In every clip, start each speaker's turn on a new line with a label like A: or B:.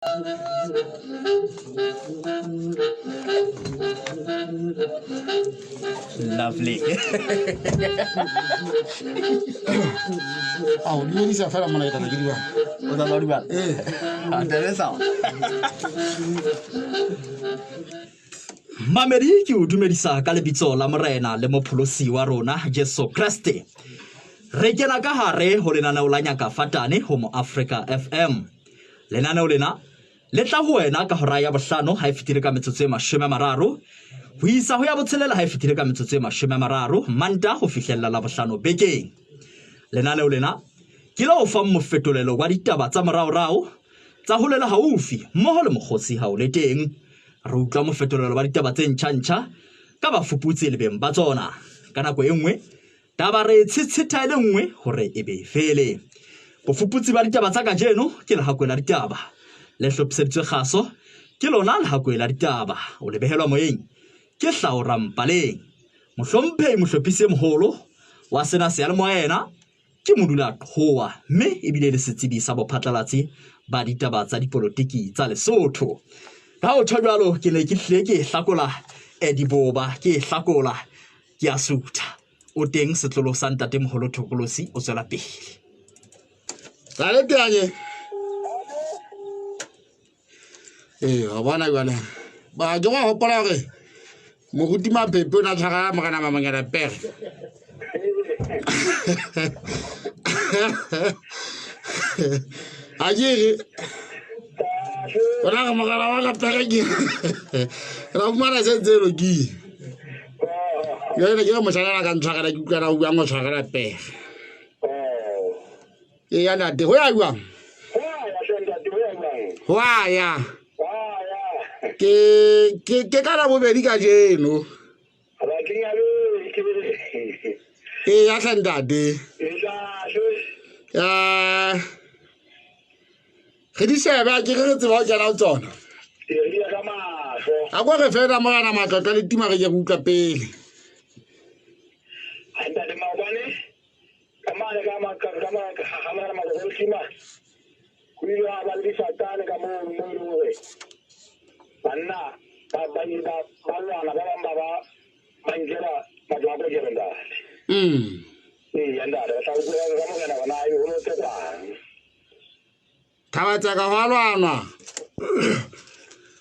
A: Lovely.
B: Oh, you need to faire mon état de vie.
A: On a l'autre balle. Intéressant. Mamedi ki o dumedisa ka lebitso la morena le mopholosi wa rona Jesu Kriste. Re kena ka hare ho lenaneo la nyakafatane ho mo Africa FM. Lenaneo lena le tla ho wena ka hora ya bohlano ha e fitile ka metsotso e 30 ho isa ho ya botshelela ha e fitile ka metsotso e 30 manta ho fihlella la bohlano bekeng. Lenaneo lena ke la o fa mofetolelo wa ditaba tsa moraorao tsa ho lela haufi mmoho le mokgotsi ha o le teng. Re utlwa mofetolelo wa ditaba tse ntjha ka bafuputsi le beng ba tsona ka nako e nngwe taba re tshitshitha ile nngwe hore e be fele. Bofuputsi ba ditaba tsa kajeno ke le hakwela ditaba le hlophiseditswe kgaso ke lona le hakwela ditaba o le behelwa moyeng ke Hlaora Mpaleng. Mohlomphehi mohlophisi e moholo wa sena se ya le moena ke modula Qowa mme ebile le setsebi sa bophatlalatsi ba ditaba tsa dipolotiki tsa Lesotho. Ka o tshwalo ke ne ke hle ke hlakola diboba ke hlakola ke a sutha o teng setlolo sa ntate moholo Thokolosi o tswela pele.
B: Dale teanye. Wa bona jwale. Ba ke wa hopola hore moruti mapepe o na tshwara mogana mamanyana pere. Ajiri Wala magana wala peregi. Ra fumana se tselo ki. Yena ke mo tsana ka ntshwara ke kana u ngo tshwara pere. Yana de ho ya jwang? Wa ya. Ke kana bobedi ka jeno. Ya tlhandade. Ge di sheba ke re tseba o jana o tsona. A kwa re fela mogana matlotlo le tima ge ke utlwa pele.
C: Anda de mabane kamane kama hamana mazolkima kuyo abali satane kama mwe banna babayida balwana baba banjera majabo gerenda yanda da sauko ya kama kana wana ayo no teta
B: Thabatsa ka hwalwana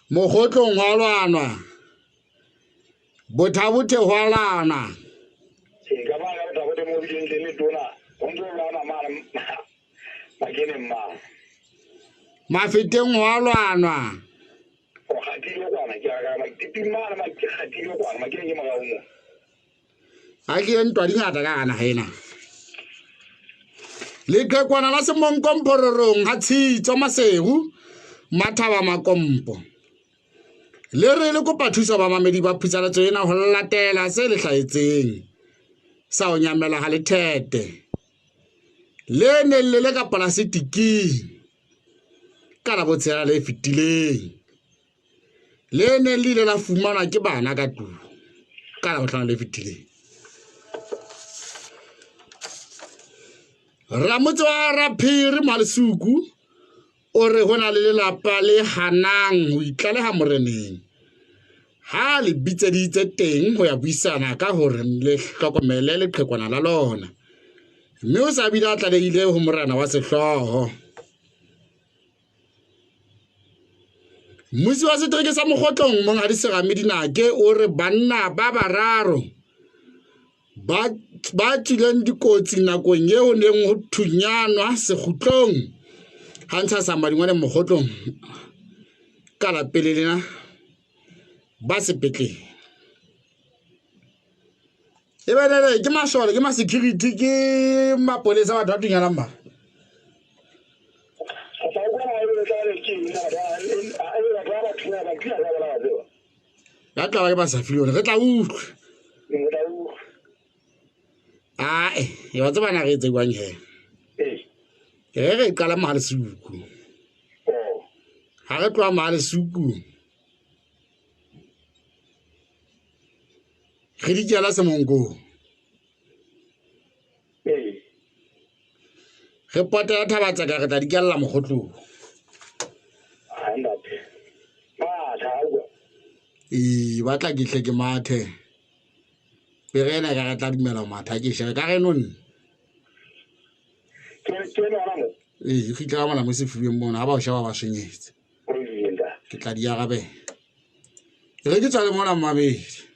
B: mogotlong hwalwana bothabothe hwalana
C: kama ga bothabothe mo biding le tona ondo lana mara magene ma
B: mafeteng hwalwana
C: o khatile kwana ke ga magipimana makhatile kwana magene ma ga umo
B: a ke ntwa di ngata ka ana hena le kwana la semonkompororong ha tshitso masegu mathaba makompo le re le kopa thuso ba mamedi ba phutsalatso ena ho latela se le hlaetseng sa o nyamela ha Lethethe le ne le ka plastic kana botsela le fitileng le ne le la fumana ke bana ka tu kana botlana le fitileng. Ramotso wa Raphiri Malesuku o re hona le lelapa le hanang ho itlaleha moreneng ha le bitseditse teng ho ya buisana ka hore le hlokomele leqhekwana la lona mme o sa bile a tlalehile ho morena wa sehloho. Mmusi wa setereke sa Mokgotlong Monghadi Serame Dinake o re banna ba bararo ba tsileng dikotsi nakong eo neng ho thunyanwa sekgutlong ha ntsha sa madingwane Mokgotlong ka la pele lena ba sepetlele e benele ke mashole ke ma security ke mapolesa ba thunyana mma ya tla ba sa filione re tla utlwa e wa tsaba na re tse bang he re qala Malesuku ha re tloa Malesuku re di jala semongo re pota ya Thabatsa ka re tla di kella Mokgotlong
C: ntate matha go
B: batla ke hle ke mathe perena ka tla dumela matha ke shebe ka re nonne
C: ke nona mo
B: fitla mala mo se fuweng mona ba o shaba ba senyetse
C: o yinda
B: ke tla di agabe re ke tsale mona mabedi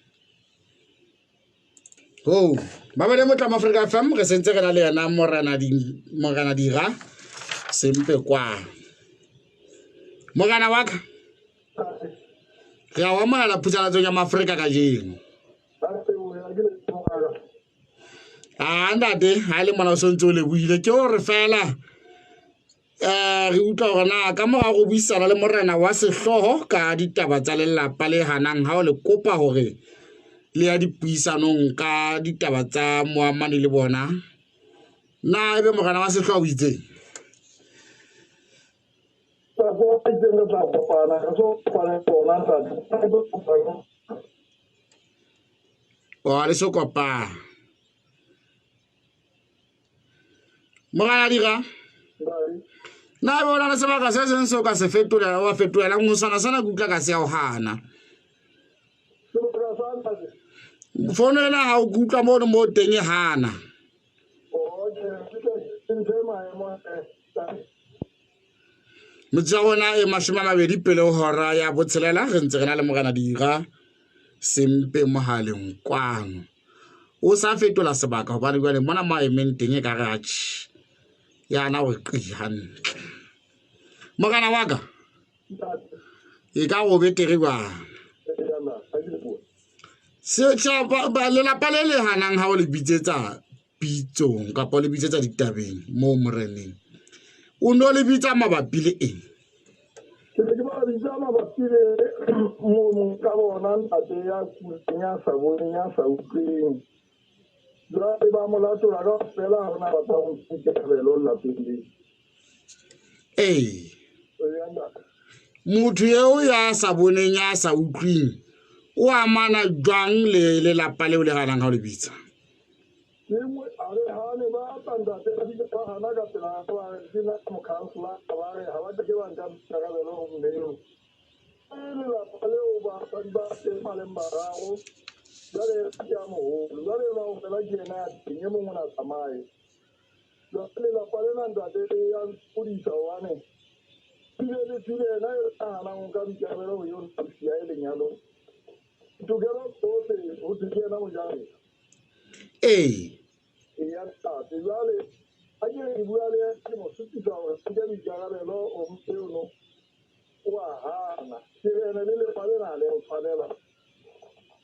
B: babele mo tlama Africa FM re sentse re na le yena morana dira sempe kwa mogana waka ga wa mala phutsalatso ya Africa ka jeno ndate ha le mona o sontse o le buile ke o re fela re utlwa gore na ka moga go buisana le morena wa sehloho ka ditaba tsa lelapa le hanang ha o le kopa gore le ya dipuisanong ka ditaba tsa moamane le bona na ebe morena wa sehloho o itse o le so kopa mogana dira na ebe o na le sebaka se seng se o ka se fetolela wa fetolela ngosana sana kutla ka se ya o hana fono ena ha o kutla mo teng e hana motsa bona e 20 pele o hora ya botshelela re ntse re na le mogana dira sempe mohaleng kwano o sa fetola sebaka hobane jwale mona maemeng teng e ka ratši yana o qi hantle mogana waka e ka go betere ba se ba lelapa le le hanang ha o le bitsetsa pitsong kapa le bitsetsa ditabeng mo moreneng o no le bitsa mabapi le eng
C: ke ba bitsa mabapi le mo ka bona ntate ya kunya sa bonya sa utlweng ba molato la go fela hona ba tla go iketelo la pele
B: motho eo ya sa boneng ya sa utlwing o amana jwang le lelapa leo le ganang ga o le bitsa
C: dingwe a re hane ba tanda te di ka hana ka tla ba dina mo kansla ba re ha ba ke ba nka tsaka le lo mmeo le la pale o ba ba te male mbarago dale ya mo dale ba o fela ke na tinye mo mona tsamaye dale la pale na ndate ya pudisa wane tile na ana nka mtsamelo yo ya ile nyalo tugero tote o tshena mo jare ya ta dale aje ibulale ke mo sutisa o tshega di jagarelo o mpeo no wa hana sirena le pale na le fanela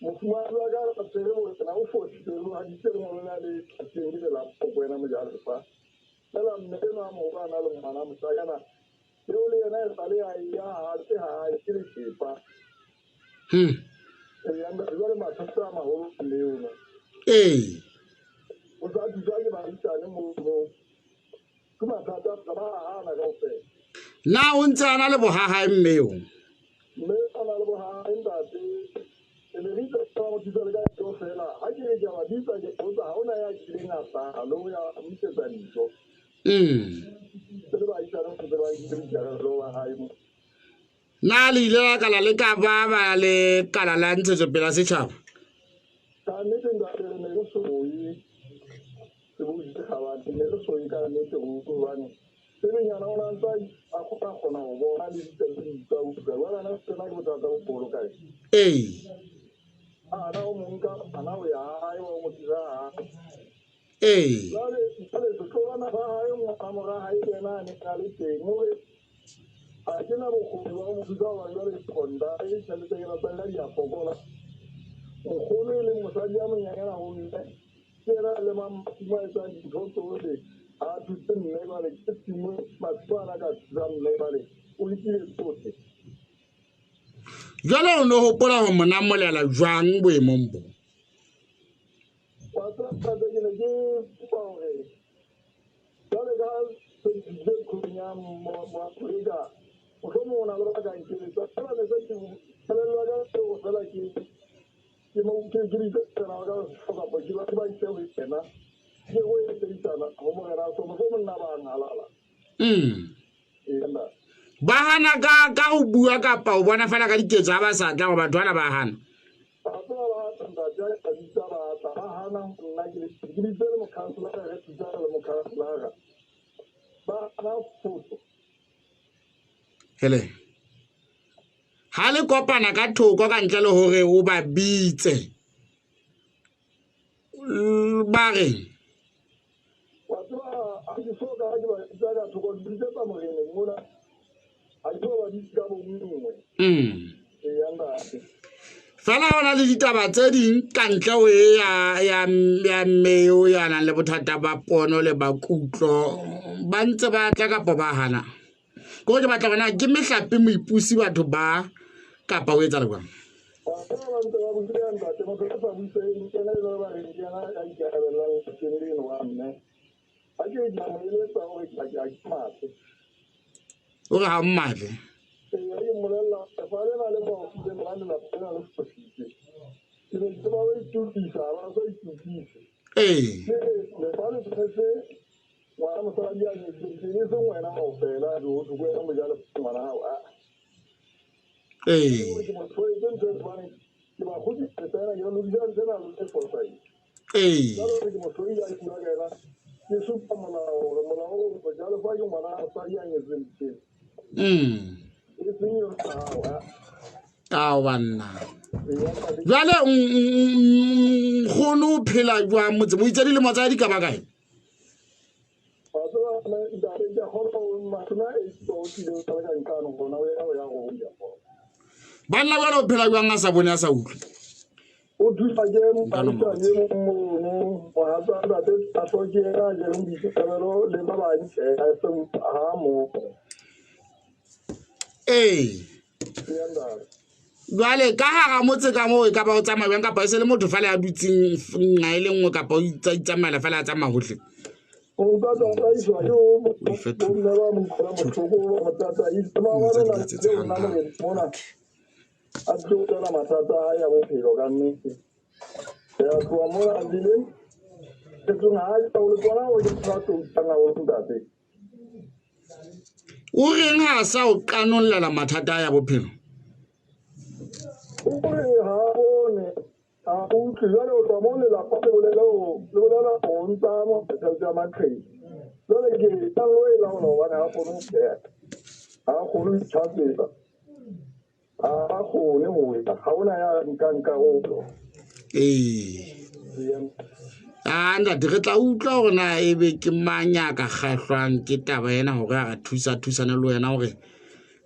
C: mo fuma ga ga tsere mo na o fo tsere ha di tsere mo na le tsere la po buena mo jare fa la mmeno mo ba na le mana mo sa yana yo le na pale ya ha te ha kire pa ya ndale ma tsama ma ho le uno o sa di ga ba itane mo kuma ta ba ha na go fe
B: na o ntse ana le bohaha mmeo
C: me ana le bohaha ndate le ri ka mo di ga go fela ha ke ja ba di sa ke o sa ona ya ke na sa lo ya ntse tsa dijo
B: na le ile ka la le ka ba le kala la ntshetso pela setšhaba
C: ka nnete nka re ne go soyi se bo di khawa ne go soyi ka nnete go bane se le nyana ona ntsa a khona go bona le diteng tsa utlwa wala na se na go tata go polo kae ana o monka ana o ya ai o mo tira jale se tloana ba hae mo amora hae tena ne ka le teng gore a ke na bokgoni wa mo thusa wa jale konda e tšhelete ya tsela ya fokola nkgono le mosadi ya monyanyana go nne ke ra le mamma etsa dintho tsohle a thutse mme bale ke timo matswana ka tsa mme bale o itile tsohle
B: jale o no gopola go monamolela jwang boemong bo ba hana ka ho bua kapa o bona fela ka diketso ha ba sa tla go batho bana ba hana hele ha le kopana ka thoko ka ntle le hore o ba bitse ba re fela hona le ditaba tse ding ka ntle ho ya mmeo ya nang le bothata ba pono le ba kutlo ba ntse ba tla kapa ba hana go ke batla bona ke mehlape moipusi batho ba kapa o etsa le bona o re ha mmatle banna jale nkgono o phela jwang motse mo itse dilemo tsa di ka ba kae banna jale o phela jwang a sa bone a sa utlwe
C: o thusa ke mo a sokera je mo ditshebelo le ba ba ha mo
B: jale ka hara motse ka mo e ka ba o tsamaya ka pa se le motho fa le a dutseng nna ile ngwe ka pa o itsamela fa le a tsamaya gohle
C: o ka tla iswa yo mo nna ba mo kora mo tsoko mo tata itama wa na mona a tlo la matata ya mo phelo ka nnete ya tloa mona a dile ke tsona a tlo bona o ke tla tsana o ntate
B: o reng ha sa o kanolla mathata ya bophelo
C: o re ha bone a o tlile o tla mo le la papa o le la o nta mo tsa tsa makhei le ke tla lo e la no wa na go no ke a go lu tsatsa a go ne mo ta ga ona ya nka o
B: anda re tla utlwa gore na ebe ke manyaka kgahlwang ke taba ena gore a thusane le wena gore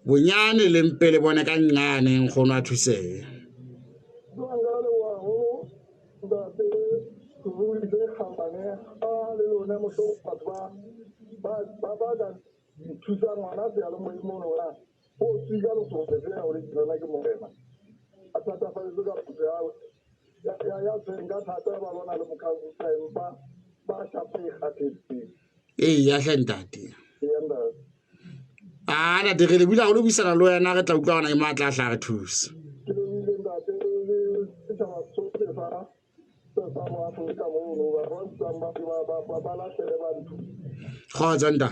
B: bonyane le mpele bone ka nnyane nkgono a thusege ya hlentate ana dire le bila go lo bisana le wena re tla utlwa gona e matla a tla re thusa kgotsa nta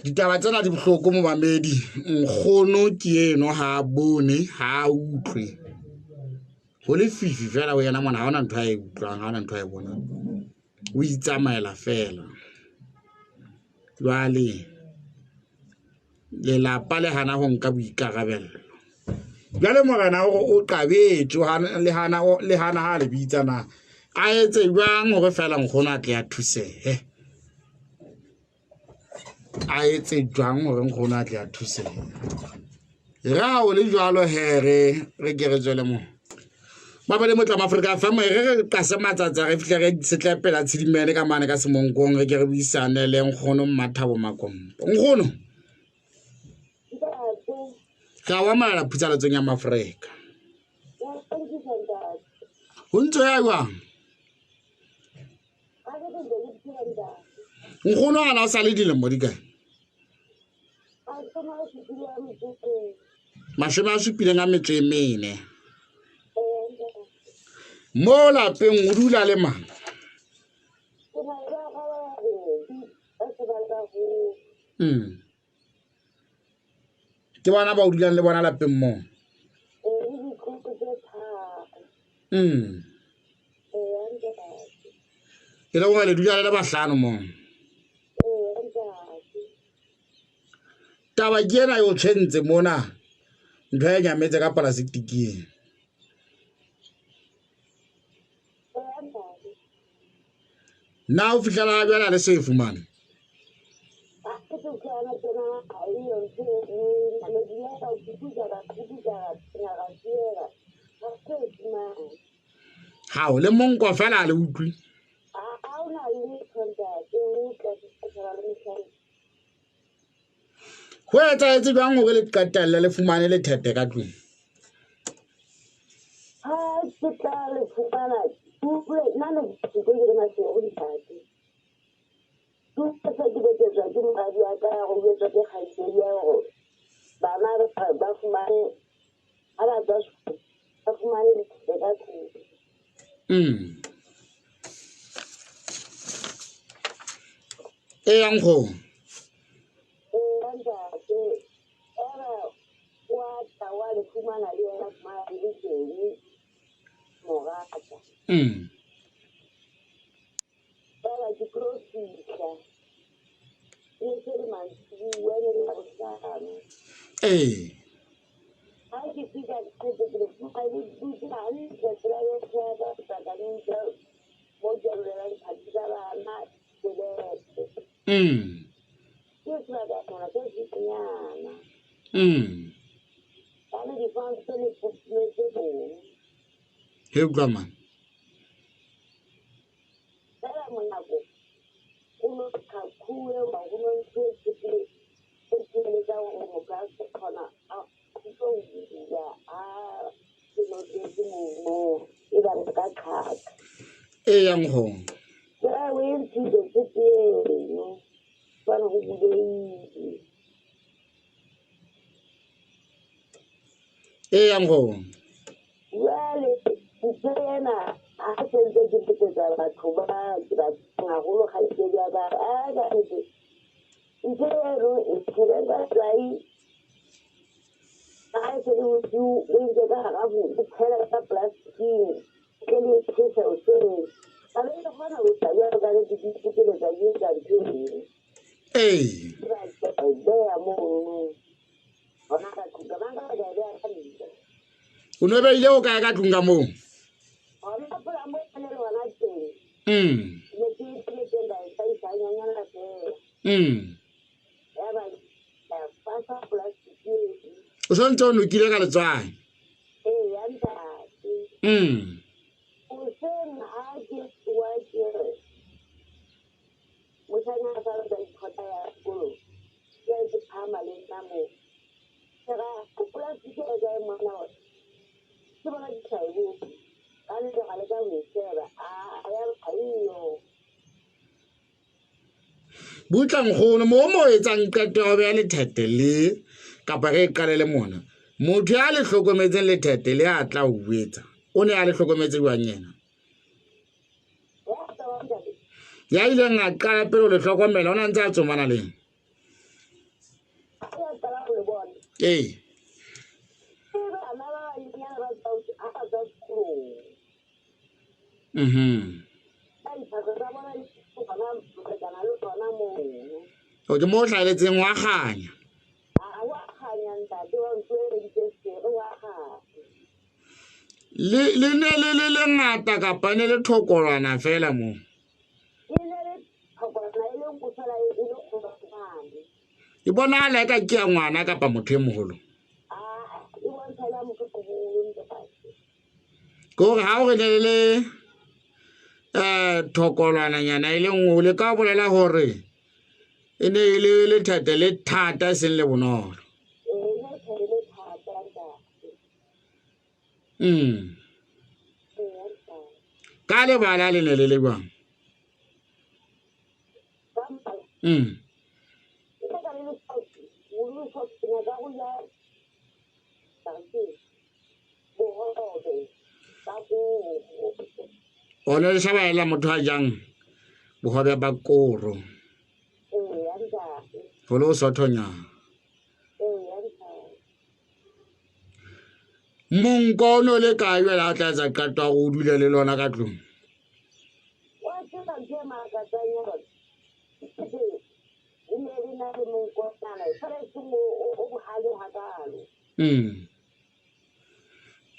B: ditaba tsena di bohloko mo mamedi nkgono ke eno ha bone ha utlwe go le fifi fela o yena mona ga ona ntho a e utlwang ga ona ntho a e bonang o itsamaela fela jwale lelapa le hana go nka boikarabello jwale morena gore o qabetse le hana ha le bitsana a etse jwang gore fela nkgono a tle a thusege a etse jwang gore nkgono a tle a thusege ra o le jwalo here re ke re tswele mo ba ba le motla Afrika fa mo re ka se matsatsa re fihle re setlepela tshidimene ka mane ka semonkong re ke re buisane le nkgono Mmathabo Makompo nkgono ka wa mala phutsaletsong ya Afrika ho ntse ya jwang nkgono ana o sa le dilemo di kae mashome a supileng a metso e mene mo lapeng o dula le mang ke bona ba o dulang le bona lapeng mo ke le go le dula le bahlano mo taba ke ena yo tshwentse mona ntho ya nyametse ka plastic na o fihlela bjala le se fumane hao le monko fela le utlwi ho etsaetse jwang hore le qetelle le fumane Lethethe ka tlung
D: ke tla le fumana nna ne ke ke na se go dipati se ke betsa ke madi ya ka go betsa ke khaitsedi ya go bana ba fumane ala ba fumane Lethethe ka tlung
B: yang go
D: le fumana le yena madi le teng mogata ba ke profita e se le mantsibuwa le la bohlano ha ke fika ke le fumana le dutla le tla le tsaka tsaka le mo jalo le phatsa bana ke tsaka kana ke dinyana ale di fan se le population
B: he grandma
D: dala monako uno kakule ba uno tshetse le ka go mo ka khona a go ya no de mo e ba ka khaka
B: yang go
D: ya we ntse de tshetse no ba no go bule
B: yang go
D: wale tsena a sentse ke tsetsa batho ba ngagolo ga ke ya ba a ga ntse ntero e tshelela tsai a se le u le ke ga ga bu tsela ka plastic ke le tsetse o se a le ga na o tsaya ga le di ke le ga ye ga ntse ya mo ona ka ku ga nga ga ya ka ni
B: o no be ile o ka ka tlung ka mo
D: ona pula mo le wala teng le ke tenda sai sai nyanya ke ya ba ya pasa plastic
B: o sontse o nokile ka letswai
D: ya nta o se na ke wa ke mo tsanya sa ba ikota ya sekolo ya ke phama le namo sera plastic ya ga mo na ke bona di tsaiwe ka le ga le ka mo sera ya ayo
B: butlang gone mo etsang qeto go ya Lethethe le kapa ge qalele mona motho ya le hlokometseng Lethethe le a tla o wetsa o ne a le hlokometse jwang yena ya ile nga qala pele le hlokomela ona ntse a tsomana le o ke mo hlaeletseng wa kganya le ne le ngata kapa ne le thokolwana fela mo e bonala ka ke ya ngwana kapa motho e mogolo ko ga o re le thokolwana nyana e le nngwe le ka bolela hore e ne e le Lethethe le thata e seng le bonolo ka lebala le ne le bang ona le shabaela motho a jang bohobe ba koro Polo sothonya. Monko no le kae la tla tsa qatwa go dula le lona ka tlong.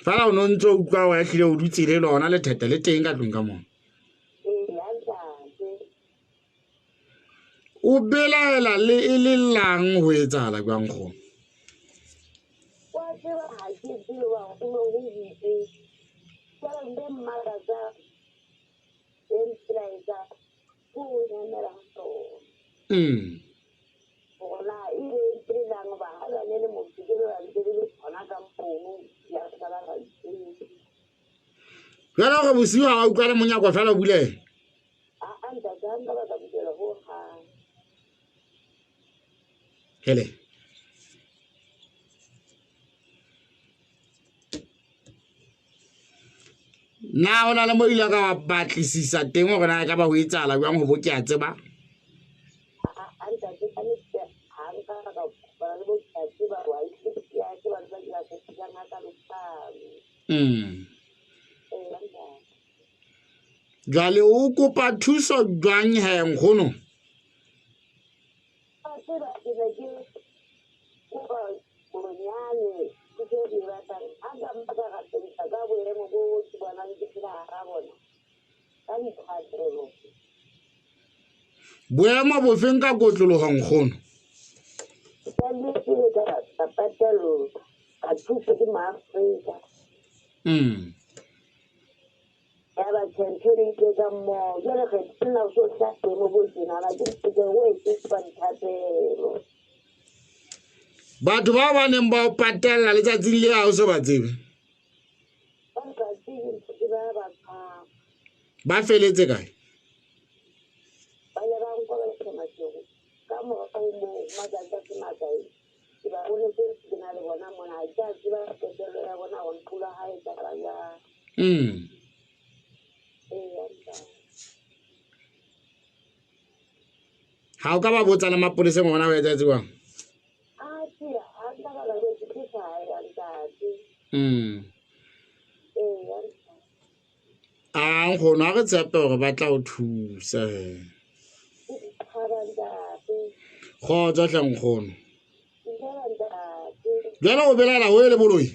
B: Fala o no ntse o utlwa wa hlile o dutse le lona Lethethe le teng ka tlong ka mona. O belaela le e le lang ho etsahala jwang go? Jwale go bosiu ha o utlwa le monyako fela o bule. Hele. Na ona le mo ile ka batlisisa teng gore na ka ba ho etsala jwang go bo ke a tseba. Jale o kopa thuso jwang he nkgono? Boemo bo feng ka kotlologo nkgono? Batho ba ba neng ba o patella letsatsing le ha o se ba tsebe. Ba feletse kae? Ha o ka ba botsa le mapolesa ngwana o etsa tswang? Nkgono a re tshepe gore ba tla o thusa. Kgotsa hle nkgono. Jwale o belaela o ele boloi?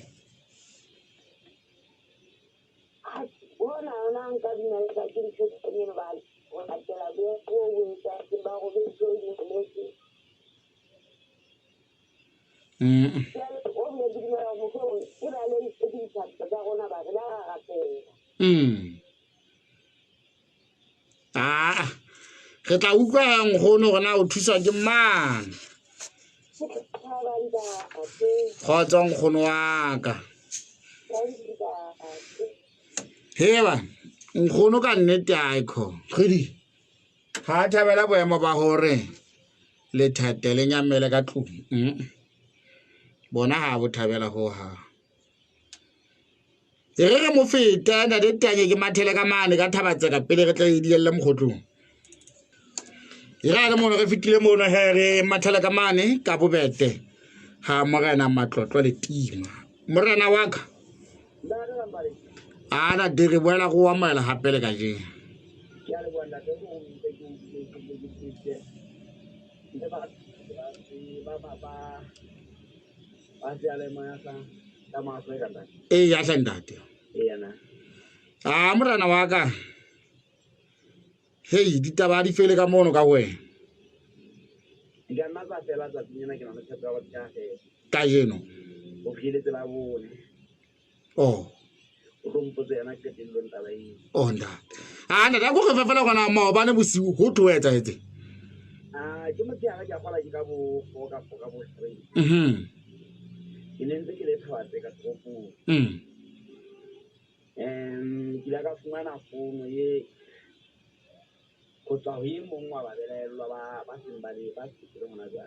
B: Re tla utlwa nkgono gore na o thusa ke mang. Kgotsa nkgono wa ka. Heba nkgono ka nnete a ikho kgidi ha thabela boemo ba hore Lethethe le nyamele ka tlung. Bona ha bo thabela ho ha. Re mo feta na de tanye ke mathele ka mane ka thabatse ka pele re tla idielle mokgotlong. Le mo re fitile mo no here mathele ka mane ka bobete ha morena matlotlo le tima. Morena wa ka ana dire boela go amela hape le ka je. Ya sendate. Morena wa ka. Hey, ditaba di fele ka mono ka wena. Ka jeno. Oh. Oh nda. Ana da go ge fela gona ma ba ne bosiu go tho etsa etse.
C: Ke mo tsaya ka kwala ka bo ka bo. Inentse ke le thwatse ka tsopo. Ke la ka fumana fono ye go tswa ho imong wa ba belelwa ba simbali ba tsitse mona jwa.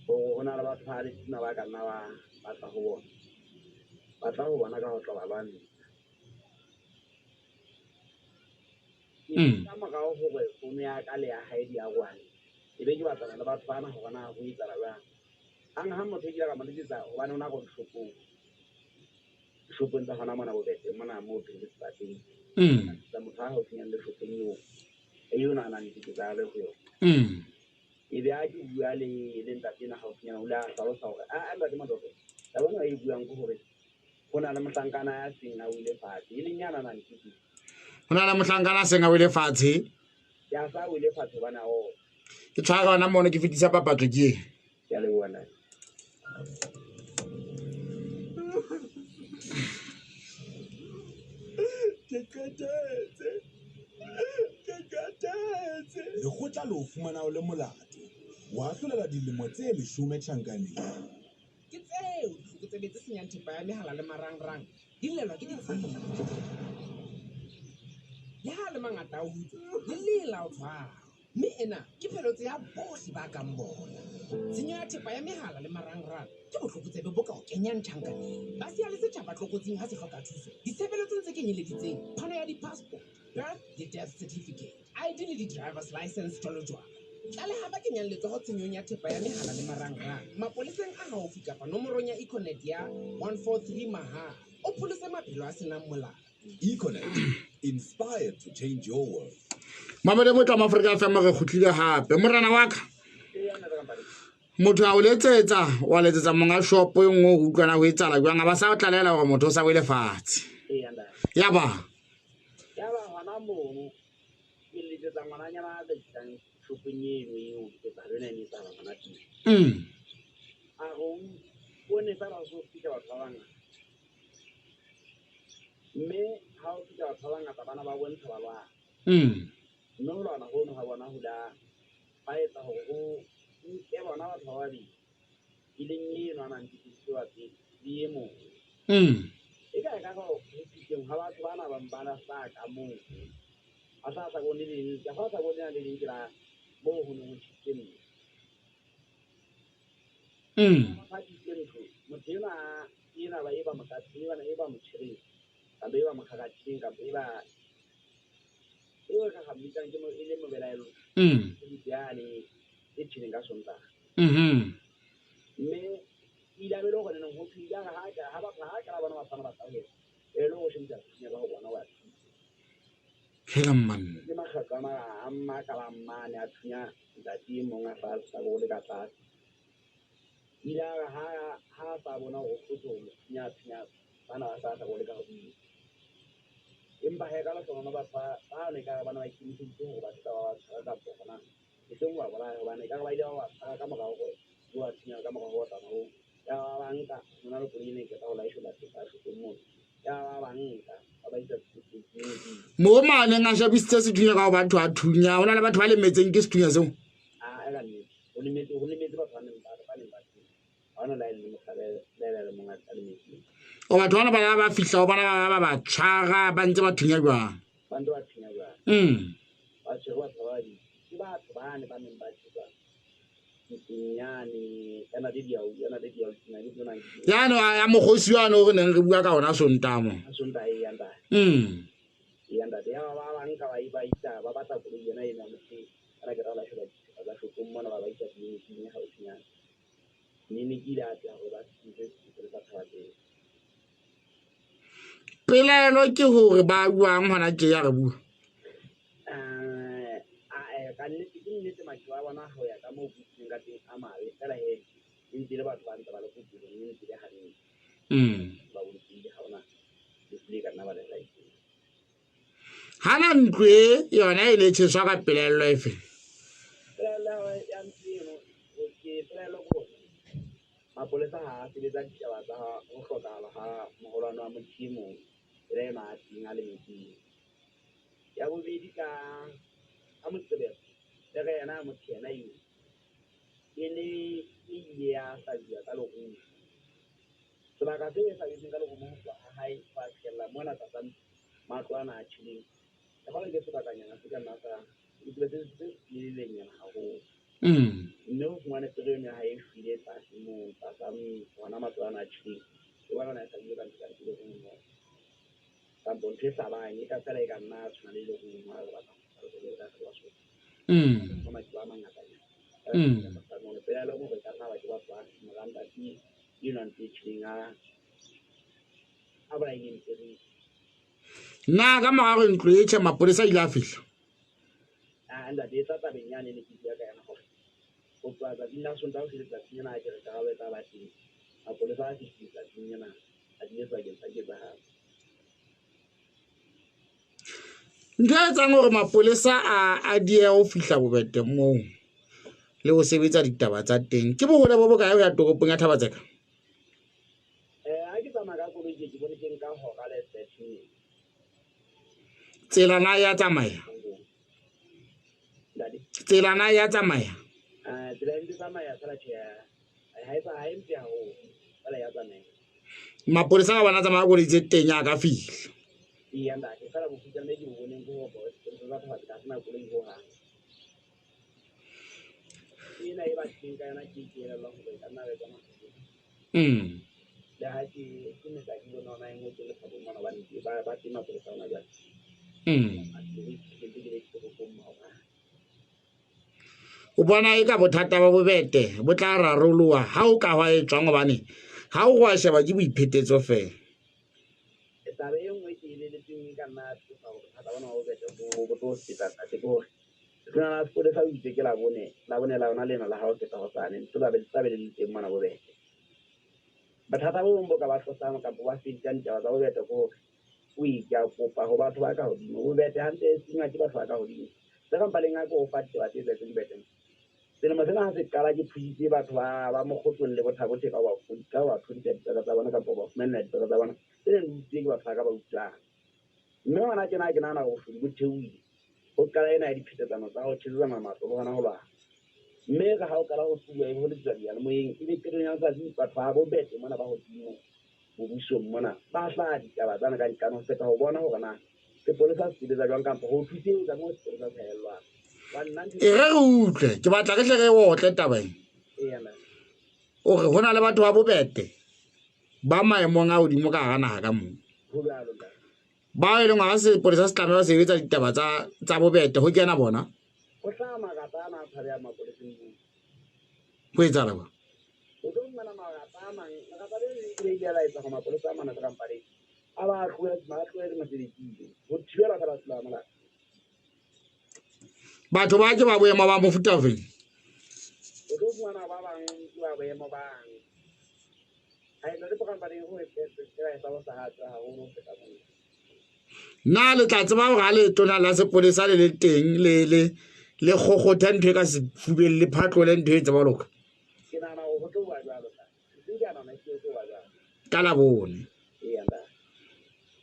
C: Go na la ba tshware tsina ba ka nna ba tla go bona. Ba tla go bona ka go tloba lwane. Ka morago gore fono ya ka le ya haedi ya rwane
E: e be ke batlana le batho bana go bona go itsara jang ang ha motho ke ka maletsa go bana ona go shopong tsa gona mona bobete mona mo Prince tsa motho a go finyang le shopong eo e yo na nang ke tsa le go yo e be a ke bua le ntate na ga o finyang o la sa lo sa gore a ntate madogo la bona e buang go gore go na le motlankana ya seng a o ile fatshe e leng yana nang ke
B: go na le mohlankana a seng a o ile fatshe
E: ya sa o ile fatshe bana o
B: ke tshwara ona mone ke fetisa papatso ke
E: ya le bona
F: lekgotla le o fumana o le molato wa hlolela dilemo tse 10 tjhankaneng
G: ke tseo ditlhoko tse senyang thepa ya mehala le marangrang di lelwa ke ditsela le ha le mangata a utswa le lela o tshwara mme ena ke phelotse ya bohle ba kang bona tshenyo ya thepa ya mehala le marangrang ke botlhokotsebe bo ka o kenyang tjhankaneng ba siya le setjhaba tlokotsing ha se hloka thuso ditshebeletso tse kenyeleditseng phano ya di-passport birth le death certificate id le di-drivers license jwalojwalo tlaleha ba kenyang letsoho tshenyong ya thepa ya mehala le marangrang mapoleseng a haufi kapa nomorong ya econet ya 143 mahala o pholose maphelo a senang molao.
F: Econet, inspired to change your world.
B: mamele motla mo Africa FM re khutlile hape morana wa ka motho a o letsetsa wa letsetsa monga shop e nngwe o utlwana go etsala jwang a ba sa o tlalela gore motho o sa wele fatshe ya ba
E: hona mono ke letsetsa ngwananyana a tsang shopong eno eo ke tsa rena ne tsa bana teng a go bone fela go fika batho ba bangata mme ha o fika batho ba bangata bana ba bontsha ba lwana mme ho lwana hono ha bona ho da ba etsa gore go ke bona batho ba babedi e leng eno a nang ke tse di mo e ka go fitlheng ha batho bana ba mbana sa ka mo a sa go le le ya fa sa go le le dira mo ho no tshitseng fa ke tsenko motho ena ba e ba makatsi ba e ba motshiri ka be ba makakatsi ka be ba e ka ga bitang ke mo ile mo belaelo ya le e tshileng ka sonta mme ila be lo go neng go tsila ha ba ka bana ba tsana ba tsale e lo go shintsa ya ba go bona wa
B: hela man
E: ke magakana amma ka ba mmane a thunya dati mo nga fa sa go le ka tsa ila ha sa bona go futso nya bana ba sa go le ka go empa he ka lo sona ba ba ne ka bana ba ikintse go ba tsa ba ka bona ke se wa bona ba ne ka ba ile wa ka mo ga go wa thunya ka mo ga go tsa mo ya banka mona lo puline ke ta go la isho la tsa go mo ya banka ba itse
B: mo mane nga shabisitse sethunya ka batho a thunya ona le batho ba le metseng ke sethunya seo
E: a ela ni o le metse ba tsana ba le ba ona la ile mo kale le mo nga le metse
B: o batho bana ba fihla o bana ba tshara ba ntse ba thunya jwang
E: bantu ba thunya jwang ba tshwa ba di batho ba ne ba neng ba tshwa nyane yana di dia na di bona
B: ya no ya mogosi wa no re neng re bua ka ona sontamo
E: sonta e yanda ya ba nka ba iba ba batla go yena ena motse ana ke rala shela ba go mona ba itse ni ha o tsenya ni kila ya go ba tsitse ba tswate
B: pelelo ke hore ba buang hona ke ya re bua
E: ka nnete maki wa bona go ya ka mo butseng ka teng a male fela he ntse le batho ba ntse ba le go bula ntse le gane ba o tsile ga ona le ka nna ba le right
B: hana ntwe yona e le tsheswa ka pelelo efe
E: pelelo ya ntino o ke pelelo go mapolesa ha se letsa ditaba tsa go hlokala ha mogolwana wa mothimo le ma tinga le metsi ya bobedi ka motsebe le ga yana mothena ile ya sa dia ka lo go sebaka se sa di ka lo go mo ga hai fa kella mona ka san matlwana a tshileng le go le sebakanyana se ka nna sa ditletse le lenyana ha go mme o fumane terene ha e file tsa mo tsa wana matlwana a tshileng e bona na sa di ka ntse le go mo ka bontshe sa ba e ka tsela e ka nna tshwana le go mo ga ba ka go le ka go so ma twa mangata pela lo mo ka na ba ke ba ba maganda di non teaching a ba yin tse
B: na ka mo ga ntlo e che mapolesa ile a fihla
E: anda de tata benyane ne ke ya ka yana go go tla di na sonta go se tla tsena a ke re ka ba ta ba teng mapolesa a ke tla tsena a di etsa ke ba ha
B: ntho e tsang gore mapolesa a die go fihla bobete moo le go sebetsa ditaba tsa teng ke bogole bo bokae go ya toropong ya Thabatseka
E: a ke tsamaya ka koloi ke bone ke nka hora le 13
B: tsela na ya tsamaya
E: tsela ndi tsamaya tsala tšea ha e mpia go tsala ya tsamaya
B: mapolesa ga bona tsamaya koloi tse teng ya ka fihla
E: iya nda ke fela bo fitla me ke bo boneng go go se ba tla ka sena koloi go ha ina e ba tšhinga yana ke le lo go ka na le tsama le ha ke ne ka ke bona na engwe ke le fa bona ba ntse ba tima polesa ona ja
B: o bona e ka bothata ba bobete bo tla raroloa ha o ka hwa e tswang gobane ha o go a sheba ke boiphetetso fela
E: tabe e nngwe ke ile le tseng ka nna tsa go thata bona go bete go to sita ka te go tsena na se sa itse ke la bone la ona lena la ha o seta go tsane ntse ba be le teng mona go bete bathata bo mbo ka ba tlosa ka bo ba fitang taba tsa go bete go o ikya kopa go batho ba ka godimo go bete hante singa ke batho ba ka godimo se ka mpaleng a go fa taba tse tse bete sele mo sena se kala ke phitse batho ba mo gotsong le bothabo ka wa futsa wa thuntse tsa bona ka bo ba fumana tsa bona le ntse ke batho ka ba utlwa mme ngwana ke nana go fudu bothewi go kala ena ya diphethetsano tsa go tshisa mamatlo go gona go ba mme ka ha o kala go tsua e go le tswa ya le moeng e le tireng sa di batho ba bo bete mona ba go timo bo buso mona ba hla di ka ba tsana ka dikano se ka go bona go gana se polisa se di jang kampo go thutse ka mo se polisa se helwa
B: e re utlwe ke batla ke tle ge o tle tabeng o re hona le batho ba bobete ba maemong a godimo ka ga naga ka mo ba e leng ga se polisa se tlamela se betsa ditaba tsa bobete go kena bona
E: go tla magatana a tshware ya mapoleseng
B: go etsala ba
E: o tlo mmana magata mang magata le ile la etsa go mapolesa a mana ka mpare a ba tloela mosebetsing go thibela ka batho ba molao
B: batho ba ke ba boemo ba mofuta feng
E: o tlo fumana ba bangwe ke ba boemo bang a e le go mpare go e sa go sa hatsa ga go feta bona
B: na le tla tseba ga le tona la sepolesa le teng le gogotha ntho e ka se fubeng le phatlo le ntho e tsa ba loka
E: ke nana go tlo ba jalo ka nana ke go ba jalo
B: ka la bone
E: nda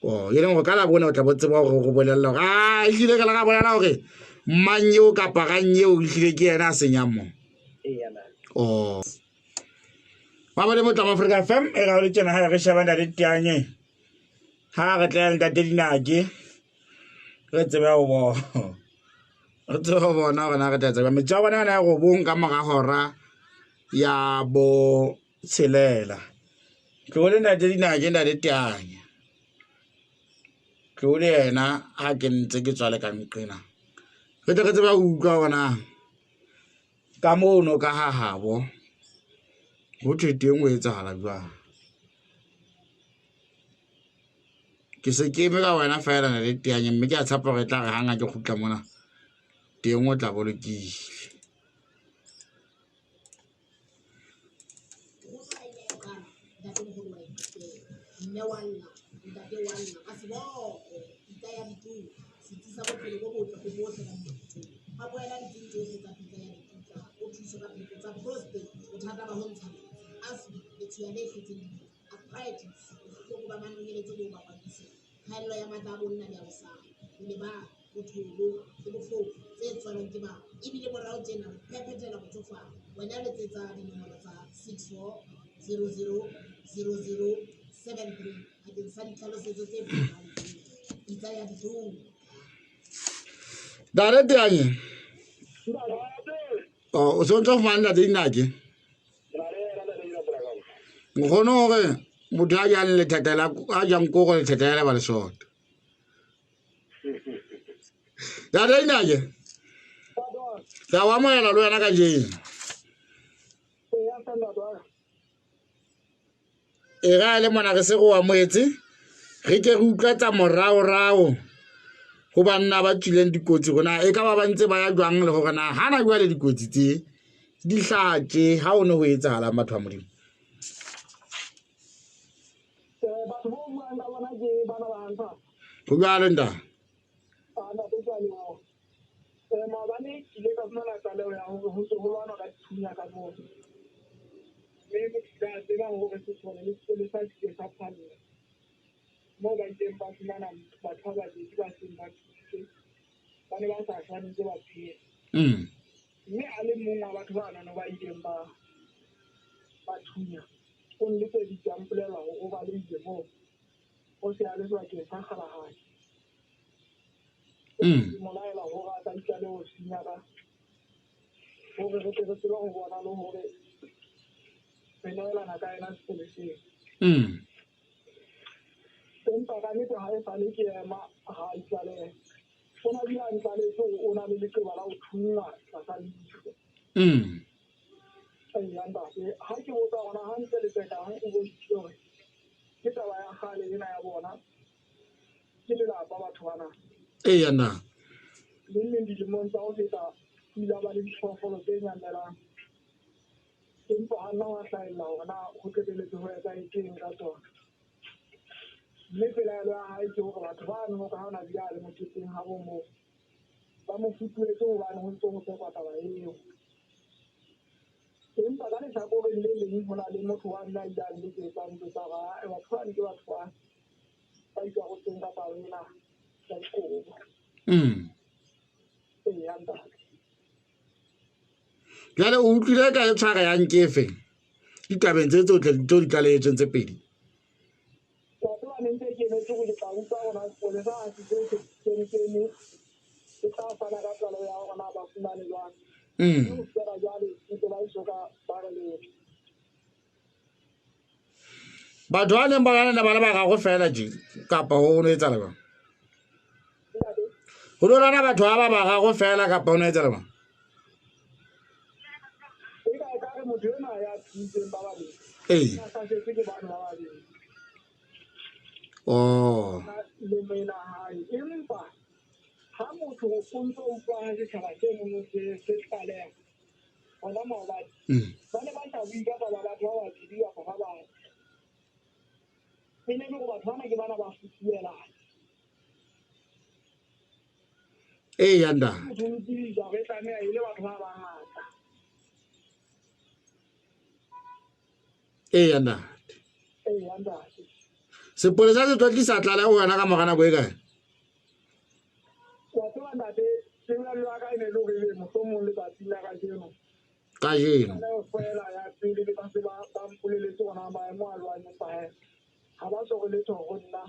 B: o ye leng go ka la bone o tla botseba gore go bolelela gore a ile ka la ga bolela gore mang yo kapa ga nyeo ile ke yena a senyang mo
E: nda
B: o ba ba le mo tla Africa FM e ga le tsena ha re shebana le tianye ha re tla nda dinake re tsebe go bo re tsebe go bona gona re tsebe me tsa bona na go bong ka moga hora ya bo tshelela ke le nda dinake nda le tianye ke le yena ha ke ntse ke tswale ka nqina re tsebe ba utlwa bona ka mono ka ha habo go theteng o etsahala jwa ke se ke me ka wena fela na le tianye mme ke a tsapa re tla re hanga ke khutla mona teng o tla bolokile dare tianye o so ntse fumana dinake ngono gore motho a jang Lethethe a jang ko go Lethethe le ba le short dare dinake ga wa moela lo yana ka jeng e ga le mona re se go wa moetse re ke re utlwa tsa morao go banna ba tsileng dikotsi gona e ka ba bantse ba ya jwang le gore na hana jwa le dikotsi tse di hlatse ha o ne go etsahala batho ba modimo
C: batho bo buang ka bona ke bana ba ntha
B: go jalo nda
C: ana be tsa leo maobane ke ile ka fumana tlaleo ya hore ho se ho lwana ka thunya ka moo mme motho ka tseba hore se tshwane le sepolesa se sa phanne moo ba ileng ba fumana batho ba babedi ba seng ba thusitse ba ne ba sa tshwanetse ba phela mme a le mong wa batho ba nana ba ileng ba thunya o nne tse di jampolelwa go ba le ile moo o se a le sebakeng sa kgalahadi molaela go ga tla itlale go senyaka gore re tle re tseba go bona le gore re neelana ka ena sepoleseng empa ka nnete ga e sale ke ema ga itlalehe go na dira ntlaletse gore o na le leqeba la go thunngwa tlasa leitlho ntate ga ke botsa gona ga ntse letekang o bontshitse gore ke taba ya gale ena ya bona ke lelapa batho bana
B: na
C: le neng dilemong tsa go feta pula ba le diphoofolo tse nyamelang empa ga nna wa hlaella gore na go qeteletse go etsagetseng ka tsona mme pelaelo ya gae ke gore batho ba neng o ka gona di a le moketeng ga bo moo ba mo futuetse gobane go ntse go sekwa taba eo empa ka letlhakoreng le leng go na le motho wa nna ile a nletsetsang tsa gore batho ba ne ke batho ba itswa go teng ka taba ena ya dikobo
B: jale o utlwile ka e tshwara yang kefe ditabeng tse tsotlhe tse di tlaletseng tse pedi
C: batho ba neng ke emetse go tla utlwa gona sepolesa a se tsentsene e tla fana ka tlalo ya gona ba fumane jwang go tsela jale ntse ba isoka ba re le
B: batho ba neng ba gana ba le ba gago fela je kapa go no etsa lebang go lona batho ba ba gago fela kapa o no etsa lebang
C: motho ena ya tsitseng ba ba beng sa se ke bana ba ba beng le mena hae empa ha motho o ntse o utlwa ha se tshaba se mo se tlaleha ona maobane ba ne ba sa buika ba batho ba ba tsidiwa ba ba e ne go batho bana ke bana ba futuela
B: yanda
C: motho o tsidiwa re tsamaya ile batho ba bangata
B: yanda sepolesa se tlotlisa tlala go yana ka mogana go e kae
C: wa tseba ntate sebjalo ya ka e ne le gore le mohlomong letsatsing la ka jeno
B: ka jeno
C: fela ya pele le ba se ba mpoleletse gona maemo a lwaneng bae ga ba so go letho go nna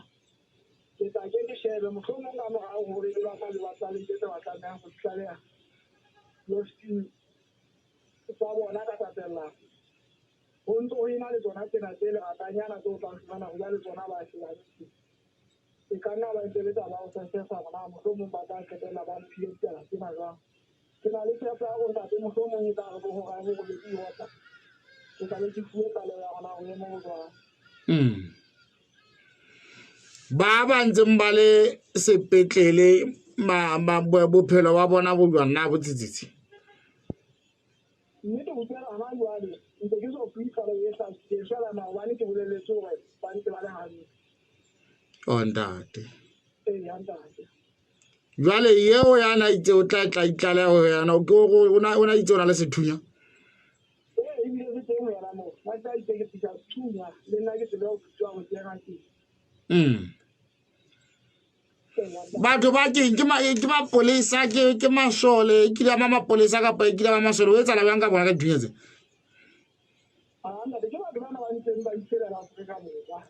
C: ke tla ke ke shebe mohlomong ka morago gore le ba ka le ba tlaletse ba tlameya go tlaleha losting sa bona ka tatelela go ntse go ena le tsona tsena tse le ratanyana tse o tla fumana go ja le tsona ba selantsi e ka nna ba ntse le taba o sesesa gona mohlomong ba tla qetela ba mphile tsela tsena jwang ke na le tshepo ya gore ntate mohlomong e tla re bo go ga go bedi hota ke tla be ke fuwe tlaleo ya gona go emo go jwang
B: ba ba ntseng ba le sepetlele bophelo ba bona bo jwana bo tsitsitsi
C: mme ke botsela gana jwale ntse ke so fitlhalo e sa ke fela maobane ke boleletse gore ba ntse ba le hantle
B: ntate
C: ya ntate
B: jwale yeo yana itse o tla itlale go yana o na itse o na le sethunya
C: ebile se teng yena mo ba tla itse ke fisa sethunya le nna ke tsebe go fitwa go tsena teng
B: batho ba ke mapolesa ke masole ke la mapolesa kapa ke la masole o etsa la bang ka bona ka dithunya tse
C: ntate ke batho bana ba ntseng ba itirela Afrika Borwa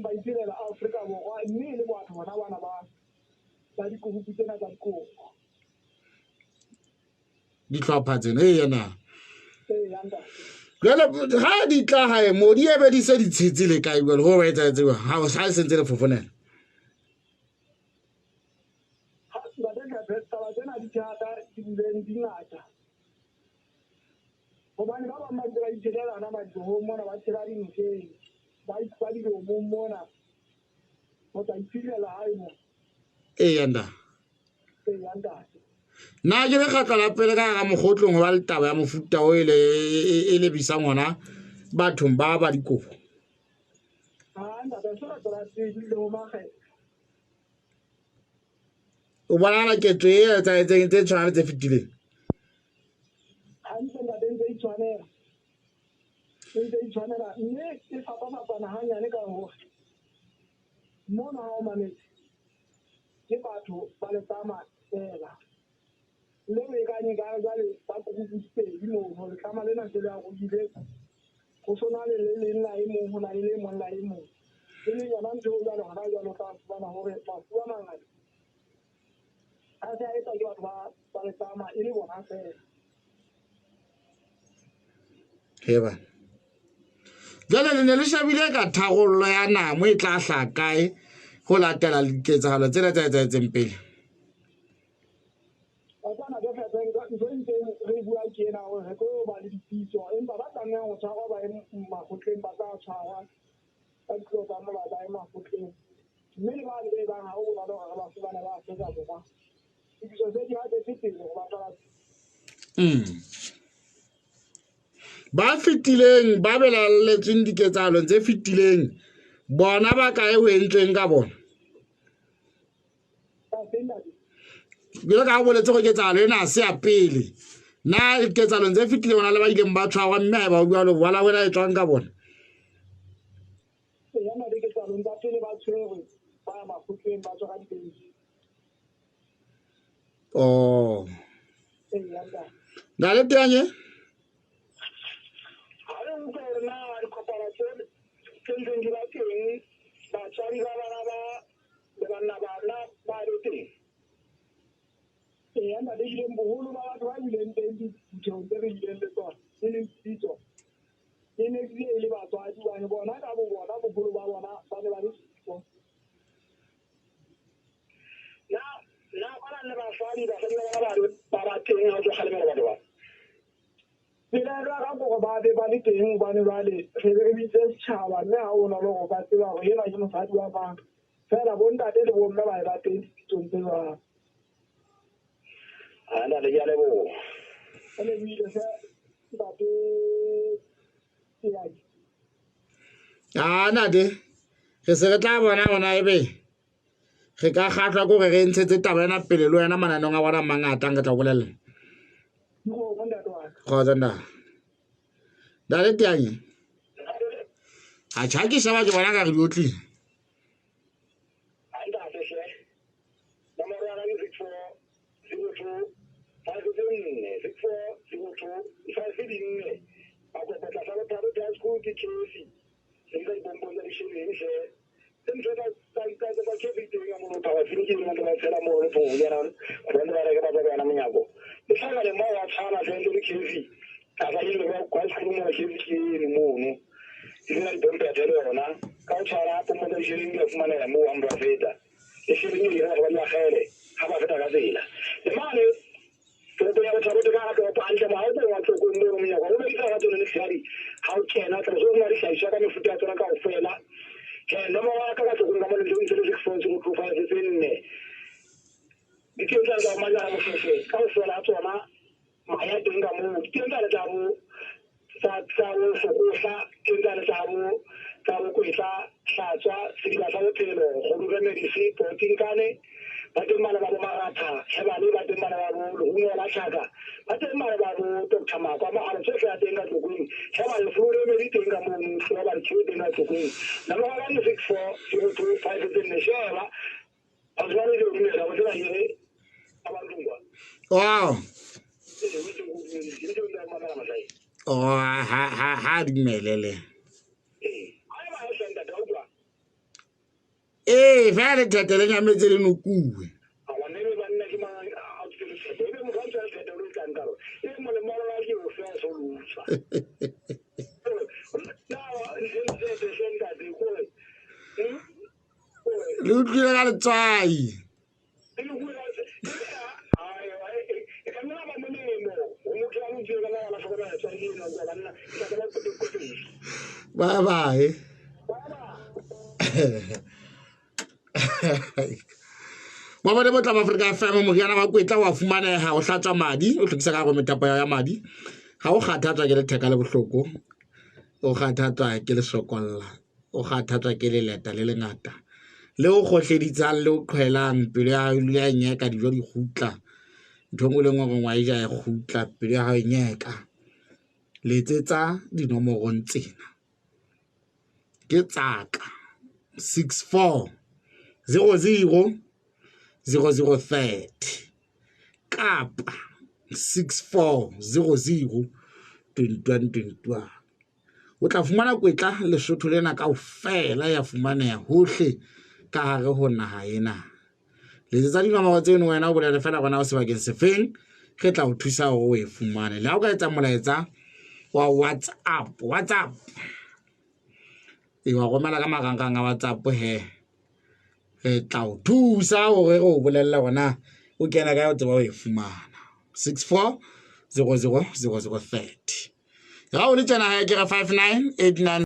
C: ba itirela Afrika Borwa mme le batho bona bana ba dikobo tsena tsa dikobo
B: ditlhopha tsena yana jale ga di tla gae mo di ebe di se ditshitse le kae go ba etsa tseba ha o sa sentse le fofonela
C: taba tsena di thata di buleng di ngata gobane ba bang ba ntse ba itelela matsohong mona ba tshela dinokeng ba dilomong mona go tla iphilela gae mo
B: yanda
C: ntate
B: na ke le kgakala pele ka ga mogotlong go ba le taba ya mofuta o e lebisang ngwana bathong ba dikobo
C: ntate se ra tsela tse go magela
B: o bonala ketso e etsagetseng tse tshwana le tse fetileng
C: hantle ntate ntse itshwanela mme e fapafapana ganyane ka gore mona ga o mametse ke batho ba le tsamaya fela le o e kanye ka jale ba kukuspedi mono letlama lena se le ya godile go sona le leng la e mong go na le le mong la e mong e leng yona ntho o jalo gona jalo tla fumana gore mafu a mangata a se a etsa ke batho ba le tsamaya e le bona fela
B: heba jale le ne le shabile ka thagollo ya namo e tla hlaha kae go latela diketsagalo tsena tsa etsagetseng pele
C: tsana ke fetseng ntho ntse re bua ke ena gore re tlo ba le dipitso empa ba tlamehang go tshwarwa ba e magotleng ba tla tshwarwa ka dilo tsa molao ba e magotleng mme le ba le be bang ga o bonolo gore ba fumane ba Afrika Borwa dipitso tse di hatetse pele go batla
B: ba fetileng ba belalletsweng diketsagalong tse fetileng bona ba kae ho entsweng ka bona bile ka go boletse go ketsagalo ena a se ya pele na diketsagalong tse fetileng bona le ba ileng ba tshwarwa mme ga e ba bua lo boala wena e tswang ka bona
C: yana diketsagalong tsa pele ba tshwerwe ba ya magotleng ba tswa ka dibenki
B: na le teanye
C: kentseng di ba teng batswadi ba bana ba le banna bana ba le teng nna di ileng boholo ba batho ba ileng teng ditheong tse re ileng le tsona e leng pitso e ne ebile e le batswadi bane bona ka bo bona boholo ba bona ba ne ba le pitso na bana le basadi ba ba teng ga o tlo kgalemela batho ba pelaelo ka gore ba be ba le teng bane bale re bitse setšhaba mme ga o na le go ka tseba go ena ke mosadi wa mang fela bontate le bomme ba e ba teng dipitsong tse jang ntate ke a leboga o lebile se ntate Seaki
B: nate re se re tla bona gona ebe re ka kgatlhwa ko re ntshetse taba ena pele le wena mananeng a bona mangata ka tla bolelela kgotsa da le teanye a tšhakisa ba ke bona ka re di otlile wow ha dumelele fa re thata le nyametse le nokue le utlwile ka letswai bye bye Mabone botla ba Africa FM moriana wa kwetla wa fumaneha o hlatswa madi o hlokisa ka go metapo ya madi ga o kgathatswa ke letheka le bohloko o kgathatswa ke le sokolla o kgathatswa ke le leta le lengata le o kgohleditsang le o qhwelang pele ya nyeka dijo di gutla ntho le ngwe ngwa ija ya gutla pele ya nyeka letsetsa dinomorong tsena ke tsaka 64 00 0030 kapa 64 00 2121 o tla fumana kwetla Lesotho lena kaofela ya fumaneha hohle ka hare ho naha ena letsetsa dinomoro tseno wena o bolele fela gona o sebakeng se feng ge tla o thusa go e fumane le ha o ka etsa molaetsa wa WhatsApp e wa romela ka marangrang a WhatsApp he tla o thusa gore go bolella gona o kena ka o tseba o e fumana 64 00 0030 ga o le tsena ha ke ra 5989